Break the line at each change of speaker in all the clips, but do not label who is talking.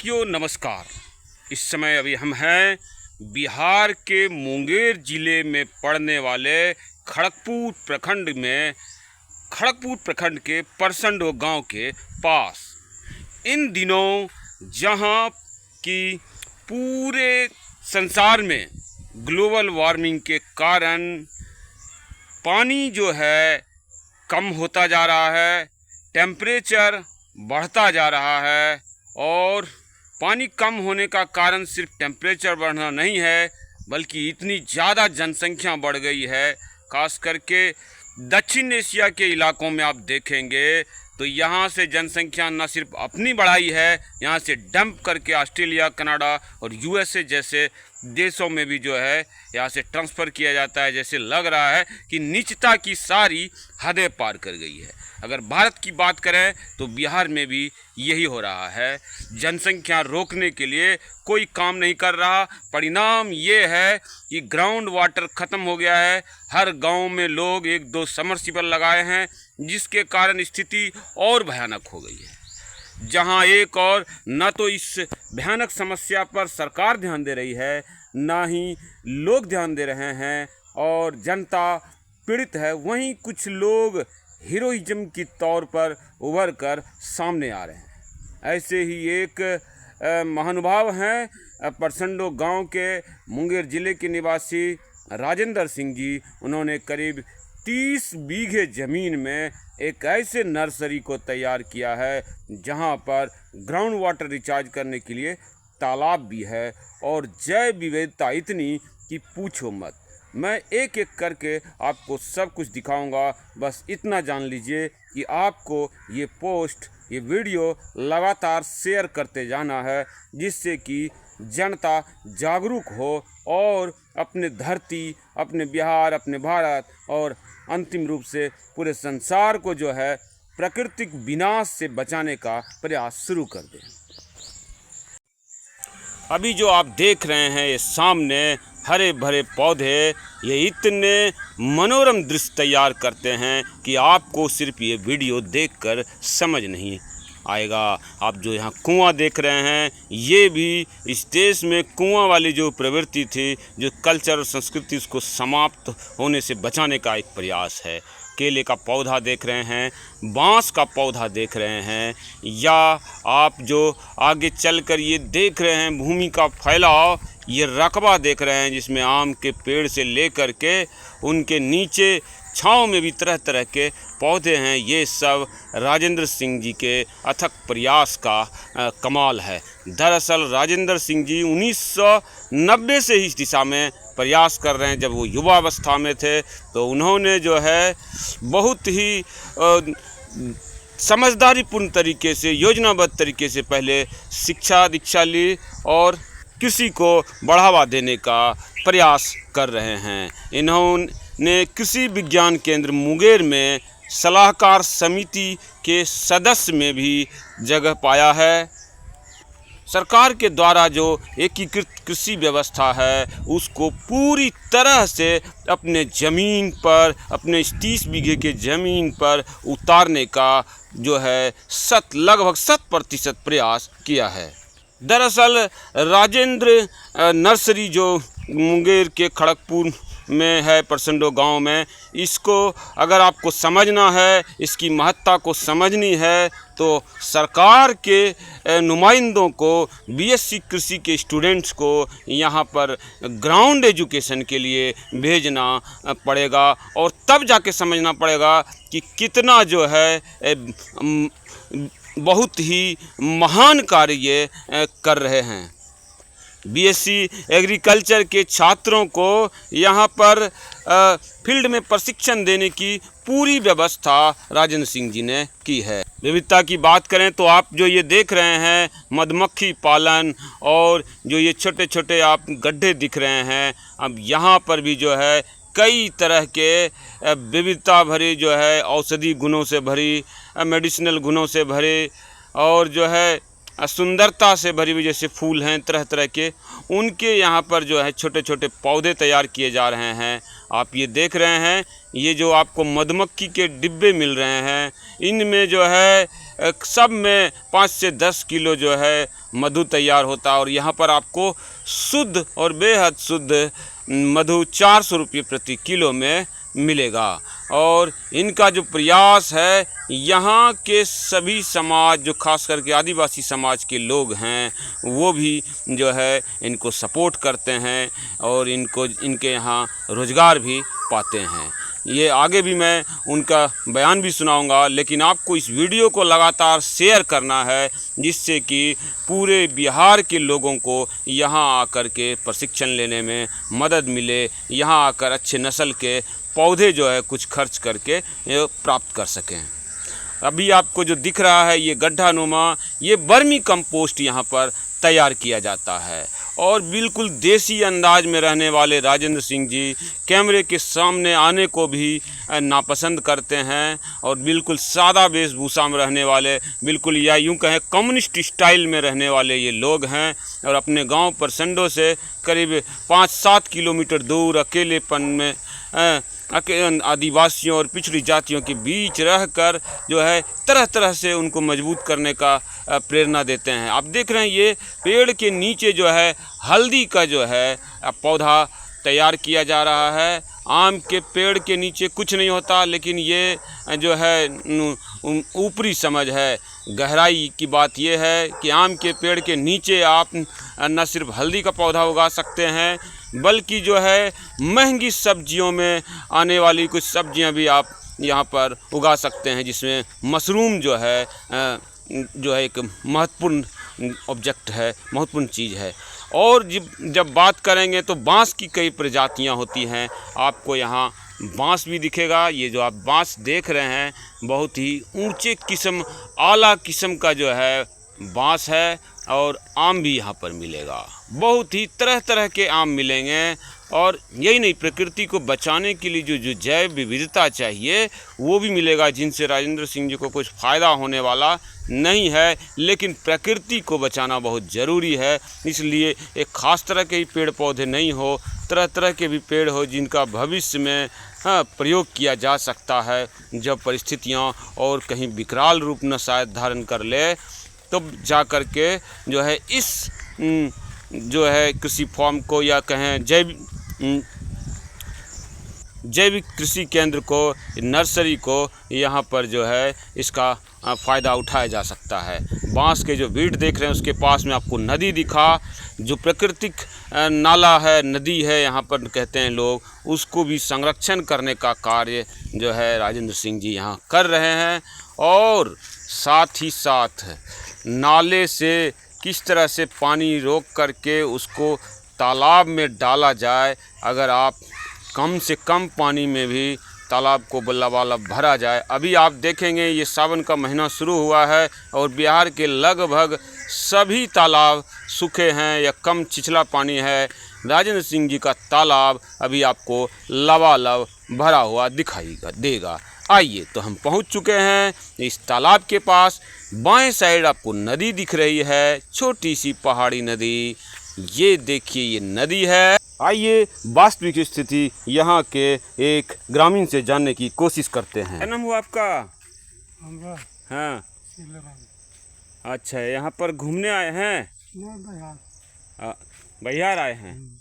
साथियों नमस्कार। इस समय अभी हम हैं बिहार के मुंगेर ज़िले में पड़ने वाले खड़गपुर प्रखंड के परसंडो गांव के पास। इन दिनों जहां की पूरे संसार में ग्लोबल वार्मिंग के कारण पानी जो है कम होता जा रहा है, टेम्परेचर बढ़ता जा रहा है। और पानी कम होने का कारण सिर्फ टेम्परेचर बढ़ना नहीं है, बल्कि इतनी ज़्यादा जनसंख्या बढ़ गई है। खास करके दक्षिण एशिया के इलाकों में आप देखेंगे तो यहाँ से जनसंख्या न सिर्फ अपनी बढ़ाई है, यहाँ से डंप करके ऑस्ट्रेलिया, कनाडा और यूएसए जैसे देशों में भी जो है यहाँ से ट्रांसफ़र किया जाता है। जैसे लग रहा है कि नीचता की सारी हदें पार कर गई है। अगर भारत की बात करें तो बिहार में भी यही हो रहा है। जनसंख्या रोकने के लिए कोई काम नहीं कर रहा। परिणाम ये है कि ग्राउंड वाटर ख़त्म हो गया है। हर गांव में लोग एक दो समरसीबल लगाए हैं, जिसके कारण स्थिति और भयानक हो गई है। जहां एक और न तो इस भयानक समस्या पर सरकार ध्यान दे रही है, ना ही लोग ध्यान दे रहे हैं और जनता पीड़ित है, वहीं कुछ लोग हीरोइज्म की तौर पर उभर कर सामने आ रहे हैं। ऐसे ही एक महानुभाव हैं परसंडो गांव के मुंगेर ज़िले के निवासी राजेंद्र सिंह जी। उन्होंने करीब 30 बीघे ज़मीन में एक ऐसे नर्सरी को तैयार किया है जहां पर ग्राउंड वाटर रिचार्ज करने के लिए तालाब भी है और जैव विविधता इतनी कि पूछो मत। मैं एक एक करके आपको सब कुछ दिखाऊंगा। बस इतना जान लीजिए कि आपको ये पोस्ट, ये वीडियो लगातार शेयर करते जाना है, जिससे कि जनता जागरूक हो और अपने धरती, अपने बिहार, अपने भारत और अंतिम रूप से पूरे संसार को जो है प्राकृतिक विनाश से बचाने का प्रयास शुरू कर दें। अभी जो आप देख रहे हैं ये सामने हरे भरे पौधे, ये इतने मनोरम दृश्य तैयार करते हैं कि आपको सिर्फ ये वीडियो देखकर समझ नहीं आएगा। आप जो यहाँ कुआं देख रहे हैं, ये भी इस देश में कुआं वाली जो प्रवृत्ति थी, जो कल्चर और संस्कृति, उसको समाप्त होने से बचाने का एक प्रयास है। केले का पौधा देख रहे हैं, बांस का पौधा देख रहे हैं, या आप जो आगे चलकर ये देख रहे हैं भूमि का फैलाव, ये रकबा देख रहे हैं जिसमें आम के पेड़ से लेकर के उनके नीचे छाँव में भी तरह तरह के पौधे हैं। ये सब राजेंद्र सिंह जी के अथक प्रयास का कमाल है। दरअसल राजेंद्र सिंह जी 1990 से ही इस दिशा में प्रयास कर रहे हैं। जब वो युवावस्था में थे तो उन्होंने जो है बहुत ही समझदारीपूर्ण तरीके से, योजनाबद्ध तरीके से पहले शिक्षा दीक्षा ली और कृषि को बढ़ावा देने का प्रयास कर रहे हैं। इन्होंने कृषि विज्ञान केंद्र मुंगेर में सलाहकार समिति के सदस्य में भी जगह पाया है। सरकार के द्वारा जो एकीकृत कृषि व्यवस्था है, उसको पूरी तरह से अपने ज़मीन पर, अपने 30 बीघे के ज़मीन पर उतारने का जो है लगभग 100% प्रयास किया है। दरअसल राजेंद्र नर्सरी जो मुंगेर के खड़गपुर में है, परसंडो गांव में, इसको अगर आपको समझना है, इसकी महत्ता को समझनी है, तो सरकार के नुमाइंदों को, बीएससी कृषि के स्टूडेंट्स को यहाँ पर ग्राउंड एजुकेशन के लिए भेजना पड़ेगा और तब जाके समझना पड़ेगा कि कितना जो है बहुत ही महान कार्य ये कर रहे हैं। बीएससी एग्रीकल्चर के छात्रों को यहाँ पर फील्ड में प्रशिक्षण देने की पूरी व्यवस्था राजेंद्र सिंह जी ने की है। विविधता की बात करें तो आप जो ये देख रहे हैं मधुमक्खी पालन और जो ये छोटे छोटे आप गड्ढे दिख रहे हैं, अब यहाँ पर भी जो है कई तरह के विविधता भरी जो है औषधि गुणों से भरी, मेडिसिनल गुणों से भरे और जो है सुंदरता से भरी हुई, जैसे फूल हैं तरह तरह के, उनके यहाँ पर जो है छोटे छोटे पौधे तैयार किए जा रहे हैं। आप ये देख रहे हैं, ये जो आपको मधुमक्खी के डिब्बे मिल रहे हैं, इनमें जो है सब में 5 से 10 किलो जो है मधु तैयार होता है और यहाँ पर आपको शुद्ध और बेहद शुद्ध मधु 400 रुपये प्रति किलो में मिलेगा। और इनका जो प्रयास है, यहाँ के सभी समाज जो खास करके आदिवासी समाज के लोग हैं वो भी जो है इनको सपोर्ट करते हैं और इनके यहाँ रोज़गार भी पाते हैं। ये आगे भी मैं उनका बयान भी सुनाऊंगा, लेकिन आपको इस वीडियो को लगातार शेयर करना है जिससे कि पूरे बिहार के लोगों को यहाँ आकर के प्रशिक्षण लेने में मदद मिले, यहाँ आकर अच्छे नस्ल के पौधे जो है कुछ खर्च करके प्राप्त कर सकें। अभी आपको जो दिख रहा है ये गड्ढा नुमा, ये वर्मी कंपोस्ट यहाँ पर तैयार किया जाता है और बिल्कुल देसी अंदाज में रहने वाले राजेंद्र सिंह जी कैमरे के सामने आने को भी नापसंद करते हैं और बिल्कुल सादा वेशभूषा में रहने वाले, बिल्कुल या यूँ कहें कम्युनिस्ट स्टाइल में रहने वाले ये लोग हैं और अपने गांव परसंडो से करीब 5-7 किलोमीटर दूर अकेलेपन में आदिवासियों और पिछड़ी जातियों के बीच रहकर जो है तरह तरह से उनको मजबूत करने का प्रेरणा देते हैं। आप देख रहे हैं ये पेड़ के नीचे जो है हल्दी का जो है पौधा तैयार किया जा रहा है। आम के पेड़ के नीचे कुछ नहीं होता, लेकिन ये जो है ऊपरी समझ है, गहराई की बात यह है कि आम के पेड़ के नीचे आप न सिर्फ हल्दी का पौधा उगा सकते हैं बल्कि जो है महंगी सब्जियों में आने वाली कुछ सब्जियां भी आप यहाँ पर उगा सकते हैं, जिसमें मशरूम जो है एक महत्वपूर्ण ऑब्जेक्ट है, महत्वपूर्ण चीज़ है। और जब बात करेंगे तो बांस की कई प्रजातियां होती हैं। आपको यहाँ बांस भी दिखेगा। ये जो आप बांस देख रहे हैं बहुत ही ऊंचे किस्म, आला किस्म का जो है बांस है और आम भी यहाँ पर मिलेगा। बहुत ही तरह तरह के आम मिलेंगे। और यही नहीं, प्रकृति को बचाने के लिए जो जैव विविधता चाहिए वो भी मिलेगा, जिनसे राजेंद्र सिंह जी को कुछ फ़ायदा होने वाला नहीं है, लेकिन प्रकृति को बचाना बहुत ज़रूरी है। इसलिए एक ख़ास तरह के ही पेड़ पौधे नहीं हो, तरह तरह के भी पेड़ हो जिनका भविष्य में प्रयोग किया जा सकता है। जब परिस्थितियाँ और कहीं विकराल रूप न शायद धारण कर ले तो जा कर के जो है इस जो है कृषि फॉर्म को या कहें जैविक कृषि केंद्र को, नर्सरी को यहाँ पर जो है इसका फ़ायदा उठाया जा सकता है। बांस के जो बीट देख रहे हैं उसके पास में आपको नदी दिखा, जो प्राकृतिक नाला है, नदी है यहाँ पर कहते हैं लोग, उसको भी संरक्षण करने का कार्य जो है राजेंद्र सिंह जी यहाँ कर रहे हैं। और साथ ही साथ नाले से किस तरह से पानी रोक करके उसको तालाब में डाला जाए, अगर आप कम से कम पानी में भी तालाब को लबालब भरा जाए। अभी आप देखेंगे ये सावन का महीना शुरू हुआ है और बिहार के लगभग सभी तालाब सूखे हैं या कम छिछला पानी है। राजेंद्र सिंह जी का तालाब अभी आपको लबालब भरा हुआ दिखाई देगा। आइए, तो हम पहुंच चुके हैं इस तालाब के पास। बाएं साइड आपको नदी दिख रही है, छोटी सी पहाड़ी नदी। ये देखिए ये नदी है। आइए वास्तविक स्थिति यहाँ के एक ग्रामीण से जानने की कोशिश करते हैं। क्या नाम हुआ आपका? हाँ, अच्छा, यहाँ पर घूमने आए हैं? बिहार आए हैं।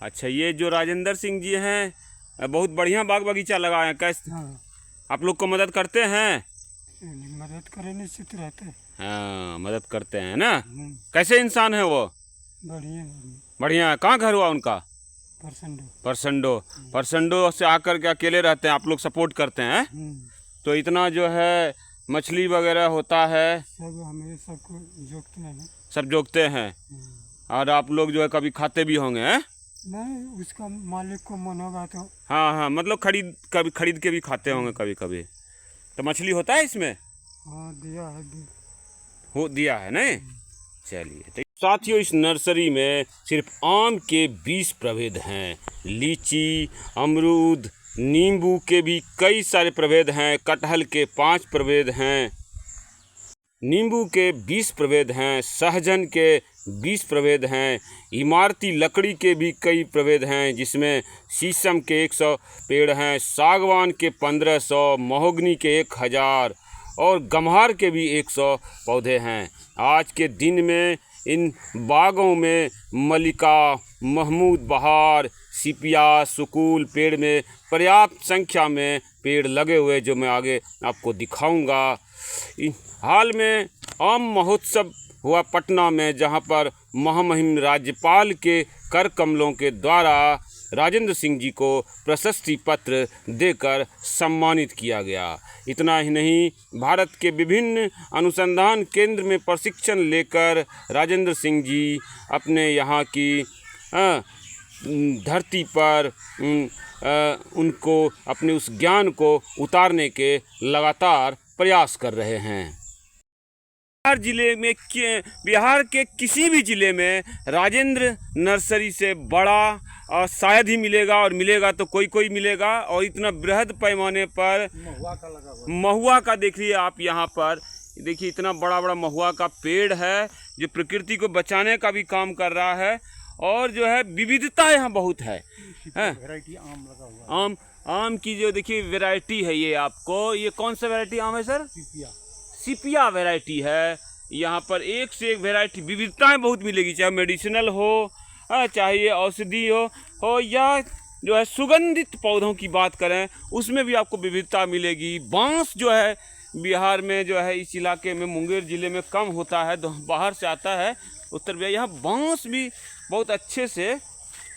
अच्छा, ये जो राजेंद्र सिंह जी हैं बहुत बढ़िया बाग बगीचा लगाए हैं। कैसे आप लोग को मदद करते हैं?
मदद करने निश्चित रहते हैं।
हाँ, मदद करते हैं ना। कैसे इंसान है वो?
बढ़िया
बढ़िया। कहाँ घर हुआ उनका? परसंडो से आकर के अकेले रहते हैं, आप लोग सपोर्ट करते हैं? तो इतना जो है मछली वगैरह होता है
सब हमें सबको जोतते हैं।
सब जोतते हैं और आप लोग जो है कभी खाते भी होंगे हैं?
नहीं, उसका मालिक को मन होगा तो।
हाँ, मतलब कभी खरीद के भी खाते होंगे कभी कभी। तो मछली होता है इसमें?
हाँ,
दिया है नहीं। चलिए, तो साथियों इस नर्सरी में सिर्फ आम के 20 प्रभेद हैं। लीची, अमरूद, नींबू के भी कई सारे प्रभेद हैं। कटहल के 5 प्रभेद हैं। नींबू के 20 प्रभेद हैं। सहजन के 20 प्रभेद हैं। इमारती लकड़ी के भी कई प्रभेद हैं, जिसमें शीशम के 100 पेड़ हैं, सागवान के 1500, महोगनी के 1000 और गम्हार के भी 100 पौधे हैं। आज के दिन में इन बागों में मल्लिका, महमूद बहार, सिपिया, सुकूल पेड़ में पर्याप्त संख्या में पेड़ लगे हुए, जो मैं आगे आपको दिखाऊंगा। हाल में आम महोत्सव हुआ पटना में, जहां पर महामहिम राज्यपाल के कर कमलों के द्वारा राजेंद्र सिंह जी को प्रशस्ति पत्र देकर सम्मानित किया गया। इतना ही नहीं, भारत के विभिन्न अनुसंधान केंद्र में प्रशिक्षण लेकर राजेंद्र सिंह जी अपने यहाँ की धरती पर उनको अपने उस ज्ञान को उतारने के लगातार प्रयास कर रहे हैं। बिहार के किसी भी जिले में राजेंद्र नर्सरी से बड़ा शायद ही मिलेगा, और मिलेगा तो कोई मिलेगा। और इतना बृहद पैमाने पर महुआ का देखिए आप, यहाँ पर देखिए इतना बड़ा बड़ा महुआ का पेड़ है, जो प्रकृति को बचाने का भी काम कर रहा है। और जो है विविधता यहाँ बहुत है।
वैरायटी आम लगा हुआ है।
आम की जो देखिए वैरायटी है, ये आपको, ये कौन सा वैरायटी आम है सर? सिपिया वैरायटी है। यहाँ पर एक से एक वैरायटी, विविधताएं बहुत मिलेगी, चाहे मेडिसिनल हो, चाहे ये औषधि हो या जो है सुगंधित पौधों की बात करें, उसमें भी आपको विविधता मिलेगी। बांस जो है बिहार में, जो है इस इलाके में, मुंगेर ज़िले में कम होता है, बाहर से आता है उत्तर बिहार। यहाँ बांस भी बहुत अच्छे से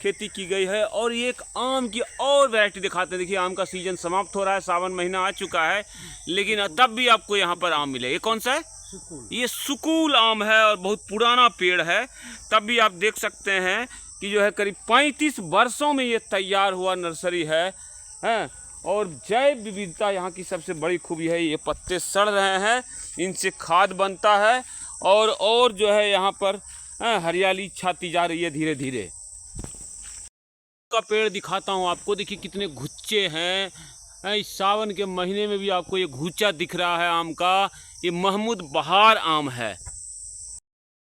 खेती की गई है। और ये एक आम की और वैरायटी दिखाते हैं। देखिए आम का सीजन समाप्त हो रहा है, सावन महीना आ चुका है, लेकिन तब भी आपको यहाँ पर आम मिले। ये कौन सा है? ये सुकूल आम है और बहुत पुराना पेड़ है। तब भी आप देख सकते हैं कि जो है करीब 35 वर्षों में ये तैयार हुआ नर्सरी है। और जैव विविधता यहाँ की सबसे बड़ी खूबी है। ये पत्ते सड़ रहे हैं, इनसे खाद बनता है, और जो है यहाँ पर हरियाली छाती जा रही है धीरे धीरे। का पेड़ दिखाता हूँ आपको, देखिए कितने गुच्छे हैं। इस सावन के महीने में भी आपको ये गुच्छा दिख रहा है आम का। ये महमूद बहार आम है।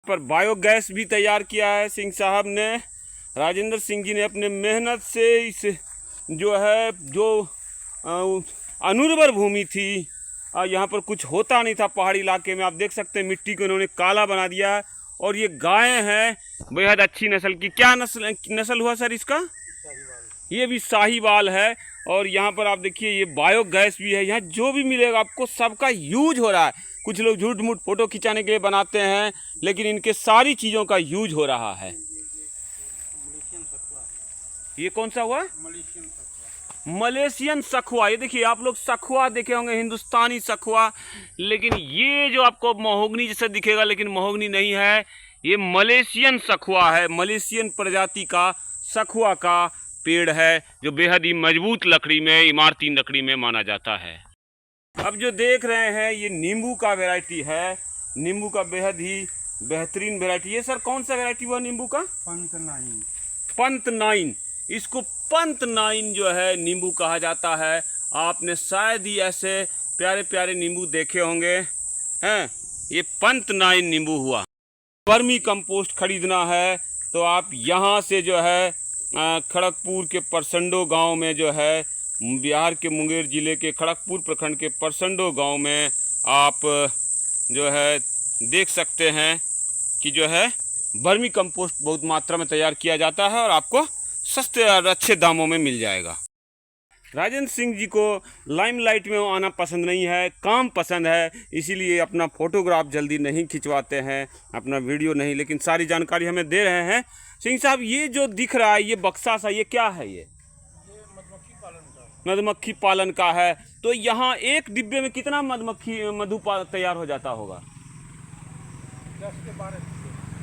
पर बायोगैस भी तैयार किया है सिंह साहब ने। राजेंद्र सिंह जी ने अपने मेहनत से इस जो अनुर्वर भूमि थी, यहाँ पर कुछ होता नहीं था पहाड़ी इलाके में, आप देख सकते हैं मिट्टी को इन्होंने काला बना दिया। और ये गायें हैं बेहद अच्छी नस्ल की। क्या नस्ल हुआ सर इसका? ये भी साहीवाल है। और यहाँ पर आप देखिए ये बायोगैस भी है। यहाँ जो भी मिलेगा आपको सबका यूज हो रहा है। कुछ लोग झूठ मूठ फोटो खिंचाने के लिए बनाते हैं, लेकिन इनके सारी चीज़ों का यूज हो रहा है। ये कौन सा हुआ? मलेशियन सखुआ। ये देखिए आप लोग सखुआ देखे होंगे, हिंदुस्तानी सखुआ, लेकिन ये जो आपको महोगनी जैसे दिखेगा, लेकिन महोगनी नहीं है, ये मलेशियन सखुआ है। मलेशियन प्रजाति का सखुआ का पेड़ है, जो बेहद ही मजबूत लकड़ी में, इमारती लकड़ी में माना जाता है। अब जो देख रहे हैं ये नींबू का वैरायटी है। नींबू का बेहद ही बेहतरीन वैरायटी। ये सर कौन सा वैरायटी हुआ नींबू का? पंत 9। इसको पंत 9 जो है नींबू कहा जाता है। आपने शायद ही ऐसे प्यारे प्यारे नींबू देखे होंगे हैं। ये पंत 9 नींबू हुआ। वर्मी कंपोस्ट खरीदना है तो आप यहाँ से जो है खड़गपुर के परसंडो गांव में, जो है बिहार के मुंगेर ज़िले के खड़गपुर प्रखंड के परसंडो गांव में आप जो है देख सकते हैं कि जो है वर्मी कंपोस्ट बहुत मात्रा में तैयार किया जाता है और आपको सस्ते और अच्छे दामों में मिल जाएगा। राजेंद्र सिंह जी को लाइमलाइट में आना पसंद नहीं है, काम पसंद है, इसीलिए अपना फोटोग्राफ जल्दी नहीं खिंचवाते हैं, अपना वीडियो नहीं, लेकिन सारी जानकारी हमें दे रहे हैं। सिंह साहब ये जो दिख रहा है ये बक्सा सा, ये क्या है? ये मधुमक्खी पालन का है। तो यहाँ एक डिब्बे में कितना मधु तैयार हो जाता होगा?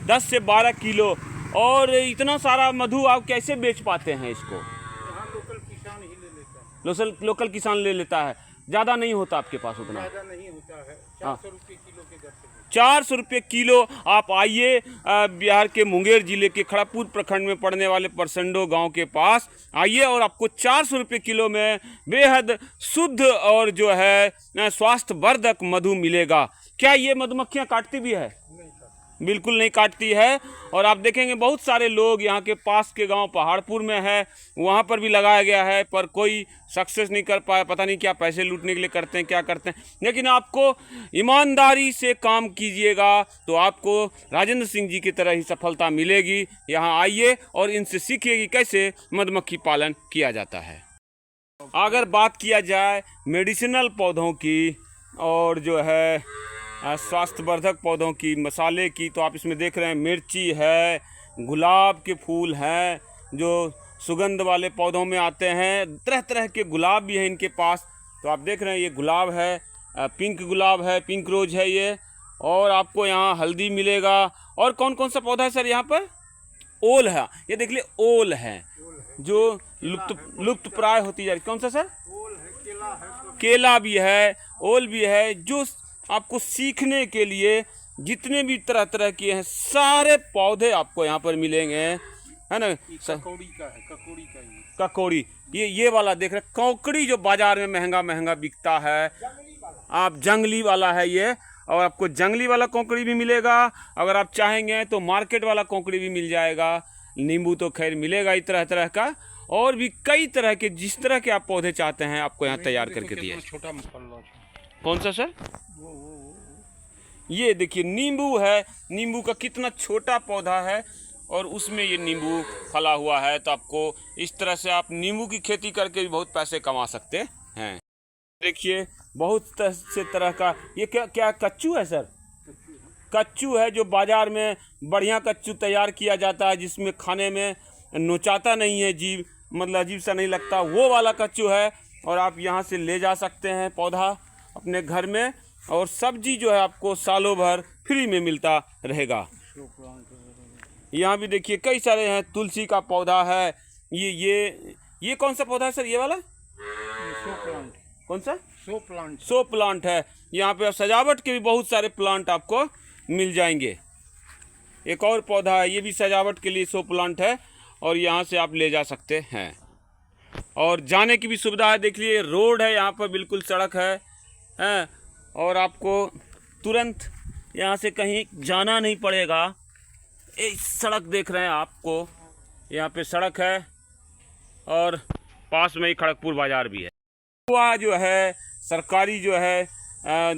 10 से 12 किलो। और इतना सारा मधु आप कैसे बेच पाते हैं इसको?
यहाँ लोकल किसान ही ले लेता है।
लोकल किसान ले लेता है। ज़्यादा नहीं होता आपके पास उतना?
ज़्यादा नहीं होता है। 400 रुपये किलो के दर से।
400 रुपये किलो। आप आइए बिहार के मुंगेर ज़िले के खड़गपुर प्रखंड में पड़ने वाले परसंडो गांव के पास आइए और आपको 400 रुपये किलो में बेहद शुद्ध और जो है स्वास्थ्यवर्धक मधु मिलेगा। क्या ये मधुमक्खियाँ काटती भी है? बिल्कुल नहीं काटती है। और आप देखेंगे बहुत सारे लोग यहाँ के पास के गांव पहाड़पुर में है, वहाँ पर भी लगाया गया है, पर कोई सक्सेस नहीं कर पाया। पता नहीं क्या पैसे लूटने के लिए करते हैं, क्या करते हैं। लेकिन आपको ईमानदारी से काम कीजिएगा तो आपको राजेंद्र सिंह जी की तरह ही सफलता मिलेगी। यहाँ आइए और इनसे सीखिए कि कैसे मधुमक्खी पालन किया जाता है। अगर बात किया जाए मेडिसिनल पौधों की और जो है स्वास्थ्यवर्धक पौधों की, मसाले की, तो आप इसमें देख रहे हैं मिर्ची है, गुलाब के फूल हैं जो सुगंध वाले पौधों में आते हैं। तरह तरह के गुलाब भी हैं इनके पास। तो आप देख रहे हैं ये गुलाब है, पिंक गुलाब है, पिंक रोज है ये। और आपको यहाँ हल्दी मिलेगा। और कौन कौन सा पौधा है सर यहाँ पर? ओल है, ये देख लीजिए ओल है जो लुप्त प्राय होती जा रही। कौन सा सर?
ओल है, केला है,
केला भी है, ओल भी है। जो आपको सीखने के लिए जितने भी तरह तरह के हैं सारे पौधे आपको यहाँ पर मिलेंगे, है ना।
ककौड़ी का है, ककौड़ी का ही।
ककौड़ी, ये वाला देख रहे हैं, कौकड़ी जो बाजार में महंगा महंगा बिकता है, आप जंगली वाला है ये। और आपको जंगली वाला कौकड़ी भी मिलेगा। अगर आप चाहेंगे तो मार्केट वाला कौकड़ी भी मिल जाएगा। नींबू तो खैर मिलेगा ही तरह तरह का, और भी कई तरह के, जिस तरह के आप पौधे चाहते हैं आपको यहाँ तैयार करके दिए।
छोटा मसाला।
कौन सा सर?
वो
ये देखिए नींबू है, नींबू का कितना छोटा पौधा है और उसमें ये नींबू फला हुआ है। तो आपको इस तरह से आप नींबू की खेती करके भी बहुत पैसे कमा सकते हैं। देखिए बहुत से तरह का, ये क्या क्या कच्चू है सर? कच्चू है जो बाजार में बढ़िया कच्चू तैयार किया जाता है, जिसमें खाने में नोचाता नहीं है जीभ, मतलब अजीब सा नहीं लगता, वो वाला कच्चू है। और आप यहाँ से ले जा सकते हैं पौधा अपने घर में, और सब्जी जो है आपको सालों भर फ्री में मिलता रहेगा। यहाँ भी देखिए कई सारे हैं। तुलसी का पौधा है, ये कौन सा पौधा है सर? ये वाला
शो प्लांट।
कौन सा?
Show plant.
शो प्लांट है। यहाँ पे सजावट के भी बहुत सारे प्लांट आपको मिल जाएंगे। एक और पौधा है, ये भी सजावट के लिए शो प्लांट है, और यहाँ से आप ले जा सकते हैं। और जाने की भी सुविधा है। देख लीजिए रोड है यहाँ पर, बिल्कुल सड़क है, और आपको तुरंत यहाँ से कहीं जाना नहीं पड़ेगा। एक सड़क देख रहे हैं आपको, यहाँ पे सड़क है और पास में ही खड़गपुर बाजार भी है। वह जो है सरकारी जो है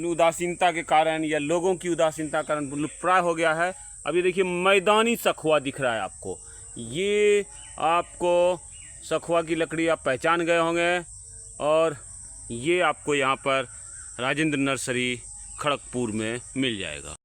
उदासीनता के कारण या लोगों की उदासीनता के कारण लुप्तप्राय हो गया है। अभी देखिए मैदानी सखुआ दिख रहा है आपको, ये आपको सखुआ की लकड़ी आप पहचान गए होंगे। और ये आपको यहाँ पर राजेंद्र नर्सरी खड़गपुर में मिल जाएगा।